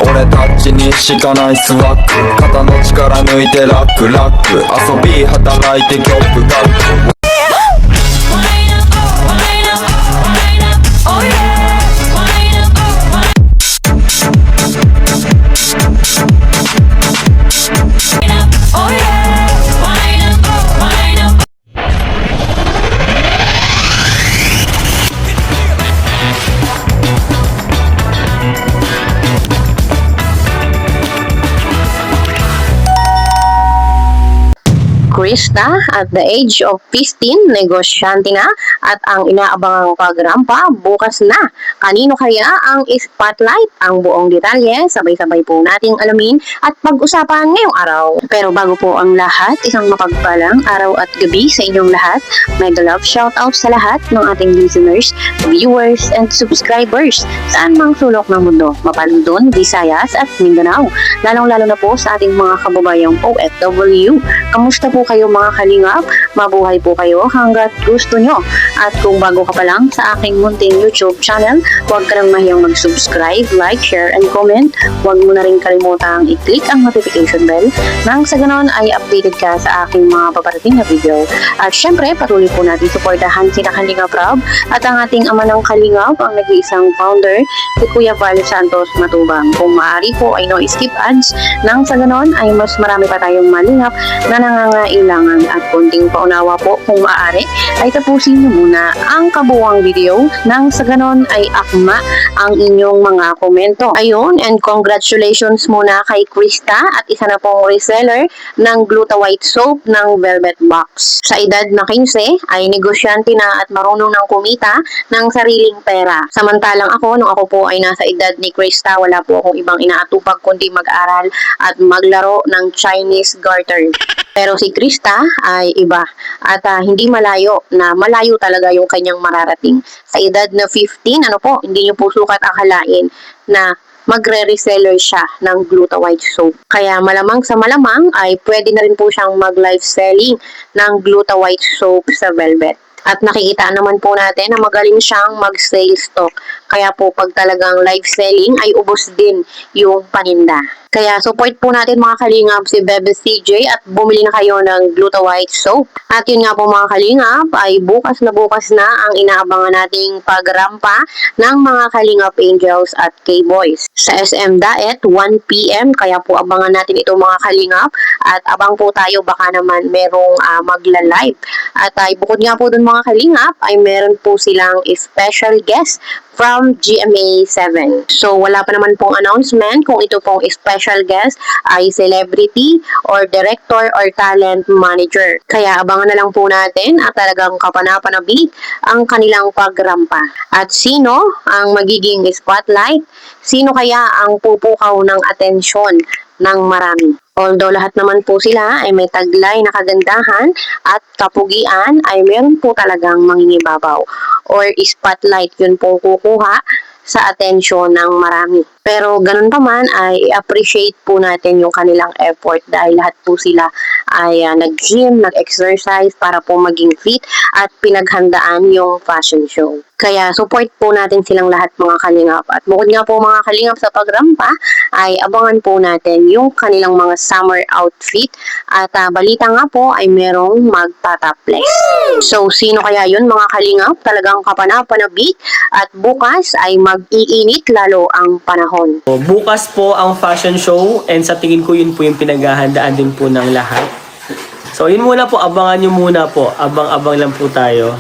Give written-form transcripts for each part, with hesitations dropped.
俺たちにしかないスワッグ肩の力抜いてラックラック遊び働いてギョップガックKrista, at the age of 15, negosyante na at ang inaabangang pagrampa bukas na. Kanino kaya ang spotlight? Ang buong detalye, sabay-sabay po nating alamin at pag-usapan ngayong araw. Pero bago po ang lahat, isang mapagpalang araw at gabi sa inyong lahat. Mega love shoutout sa lahat ng ating listeners, viewers, and subscribers saan mang sulok ng mundo, Mapalundon, Visayas at Mindanao. Lalong-lalo na po sa ating mga kababayang OFW. Kamusta po kayo mga kalingap? Mabuhay po kayo hanggat gusto nyo. At kung bago ka pa lang sa aking munting YouTube channel, huwag ka nang mahiyang mag-subscribe, like, share, and comment. Huwag mo na rin kalimutang i-click ang notification bell nang sa ganon ay updated ka sa aking mga paparating na video. At syempre, patuloy po natin suportahan sina Kalingap Rob at ang ating ama ng Kalingap, ang nag-iisang founder, si Kuya Val Santos Matubang. Kung maaari po ay no skip ads nang sa ganon ay mas marami pa tayong malingap na nangangailangan at konting paunawa po kung maaari ay tapusin niyo muna ang kabuuang video nang sa ganon ay akma ang inyong mga komento. Ayun, and congratulations muna kay Krista at isa na pong reseller ng Gluta White Soap ng Velvet Box. Sa edad na 15 ay negosyante na at marunong ng kumita ng sariling pera. Samantalang ako, nung ako po ay nasa edad ni Krista, wala po akong ibang inaatupag kundi mag-aral at maglaro ng Chinese garter. Pero si Krista ay iba at hindi malayo talaga yung kanyang mararating. Sa edad na 15, hindi niyo po sukat akalain na magre-reseller siya ng Gluta White Soap. Kaya malamang sa malamang ay pwede na rin po siyang mag-live selling ng Gluta White Soap sa Velvet. At nakikita naman po natin na magaling siyang mag-sales stock. Kaya po pag talagang live selling ay ubos din yung paninda. Kaya support po natin mga kalingap si Bebe CJ at bumili na kayo ng Gluta White Soap. At yun nga po mga kalingap ay bukas na ang inaabangan nating pagrampa ng mga Kalingap Angels at K-Boys. Sa SM Daet, 1 PM, kaya po abangan natin ito mga kalingap at abang po tayo baka naman merong magla-live. At bukod nga po dun mga kalingap ay meron po silang special guest from GMA 7. So wala pa naman pong announcement kung ito pong special guest ay celebrity or director or talent manager. Kaya abangan na lang po natin at talagang kapanapanabik ang kanilang pagrampa. At sino ang magiging spotlight? Sino kaya ang pupukaw ng atensyon ng marami? Although lahat naman po sila ay may taglay na kagandahan at kapugian ay meron po talagang mangingibabaw or spotlight yun pong kukuha sa atensyon ng marami. Pero ganun pa man ay appreciate po natin yung kanilang effort dahil lahat po sila ay nag-gym, nag-exercise para po maging fit at pinaghandaan yung fashion show. Kaya support po natin silang lahat mga kalingap. At bukod nga po mga kalingap sa pagrampa ay abangan po natin yung kanilang mga summer outfit at balita nga po ay merong magtataplex. So sino kaya yun mga kalingap? Talagang kapanapanabik at bukas ay mag-iinit lalo ang panahon. Bukas po ang fashion show and sa tingin ko yun po yung pinaghahandaan din po ng lahat. So yun muna po, abangan nyo muna po. Abang-abang lang po tayo.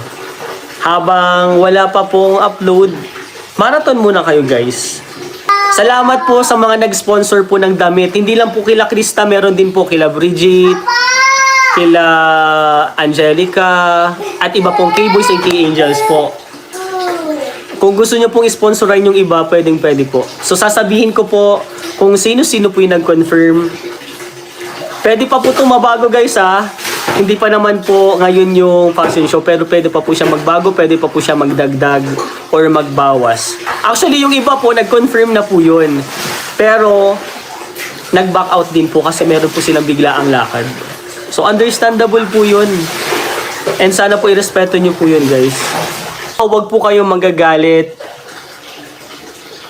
Habang wala pa pong upload, marathon muna kayo guys. Salamat po sa mga nag-sponsor po ng damit. Hindi lang po kila Krista, meron din po kila Bridget, kila Angelica, at iba pong K-Boys and K-Angels po. Kung gusto nyo pong sponsorin yung iba, pwede po. So sasabihin ko po kung sino-sino po yung nag-confirm. Pwede pa po itong mabago guys ha. Hindi pa naman po ngayon yung fashion show, pero pwede pa po siya magbago, pwede pa po siya magdagdag or magbawas. Actually yung iba po nag-confirm na po yun. Pero nag-back out din po kasi meron po silang biglaang lakad. So understandable po yun. And sana po irespeto nyo po yun, guys. Huwag po kayong magagalit.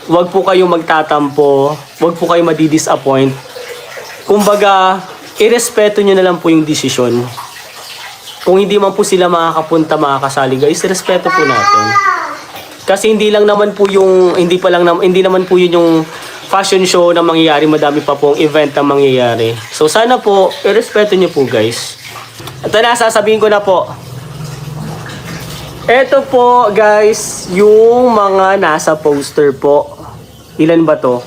Huwag po kayong magtatampo. Huwag po kayong madi-disappoint. Kumbaga, irespeto nyo na lang po yung desisyon. Kung hindi man po sila makakapunta, makakasali, guys, irespeto po natin. Kasi hindi naman po yun yung fashion show na mangyayari, madami pa pong event na mangyayari. So sana po, irespeto nyo po, guys. Ito na, sasabihin ko na po. Ito po, guys, yung mga nasa poster po. Ilan ba to?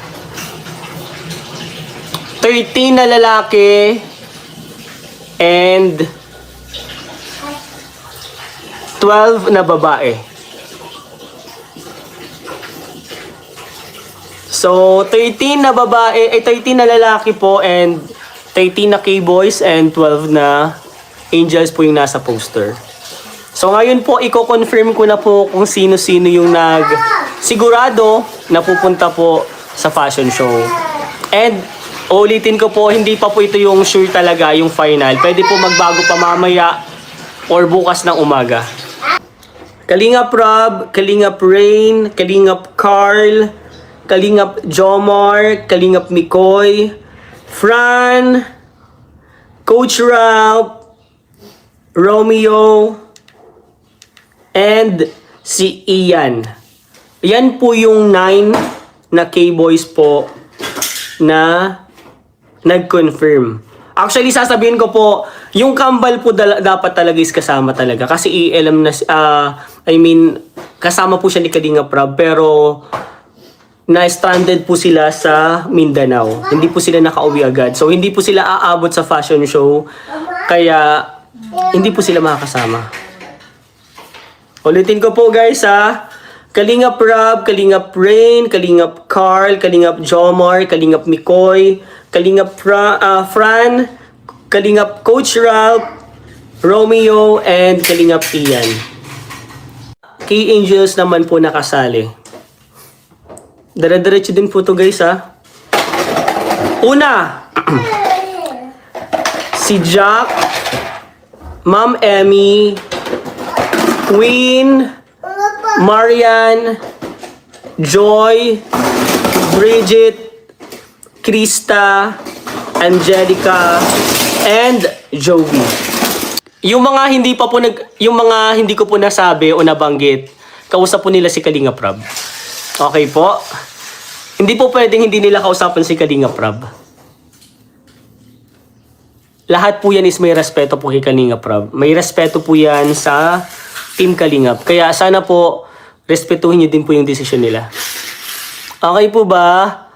13 na lalaki and 12 na babae. So, 13 na babae, 13 na lalaki po and 13 na K-boys and 12 na angels po yung nasa poster. So, ngayon po, i-confirm ko na po kung sino-sino yung sigurado na pupunta po sa fashion show. And, ulitin ko po, hindi pa po ito yung sure talaga, yung final. Pwede po magbago pa mamaya or bukas ng umaga. Kalingap Rob, Kalingap Rain, Kalingap Carl, Kalingap Jomar, Kalingap Mikoy, Fran, Coach Ralph, Romeo, and si Ian. Yan po yung 9 na K-boys po na nag-confirm. Actually, sasabihin ko po, yung kambal po dapat talaga is kasama talaga. Kasi alam na, kasama po siya ni Kalingap Rob, pero na-stranded po sila sa Mindanao. Hindi po sila nakauwi agad. So, hindi po sila aabot sa fashion show. Kaya, hindi po sila makakasama. Ulitin ko po, guys, ha. Kalingap Rob, Kalingap Rain, Kalingap Carl, Kalingap Jomar, Kalingap Mikoy, Kalingap Fran, Kalingap Coach Ralph, Romeo, and Kalingap Ian. K-Angels naman po nakasali. Dire-diretso din po to, guys, ha. Una, si Jack, Ma'am Emmy, Queen, Marian, Joy, Bridget, Krista, Angelica, and Joey. Yung mga hindi ko po nasabi o nabanggit, kausap po nila si Kalingap Rob. Okay po? Hindi po pwedeng hindi nila kausapan si Kalingap Rob. Lahat po yan is may respeto po kay Kalingap Rob. May respeto po yan sa Team Kalingap. Kaya sana po, respetuhin nyo din po yung desisyon nila. Okay po ba?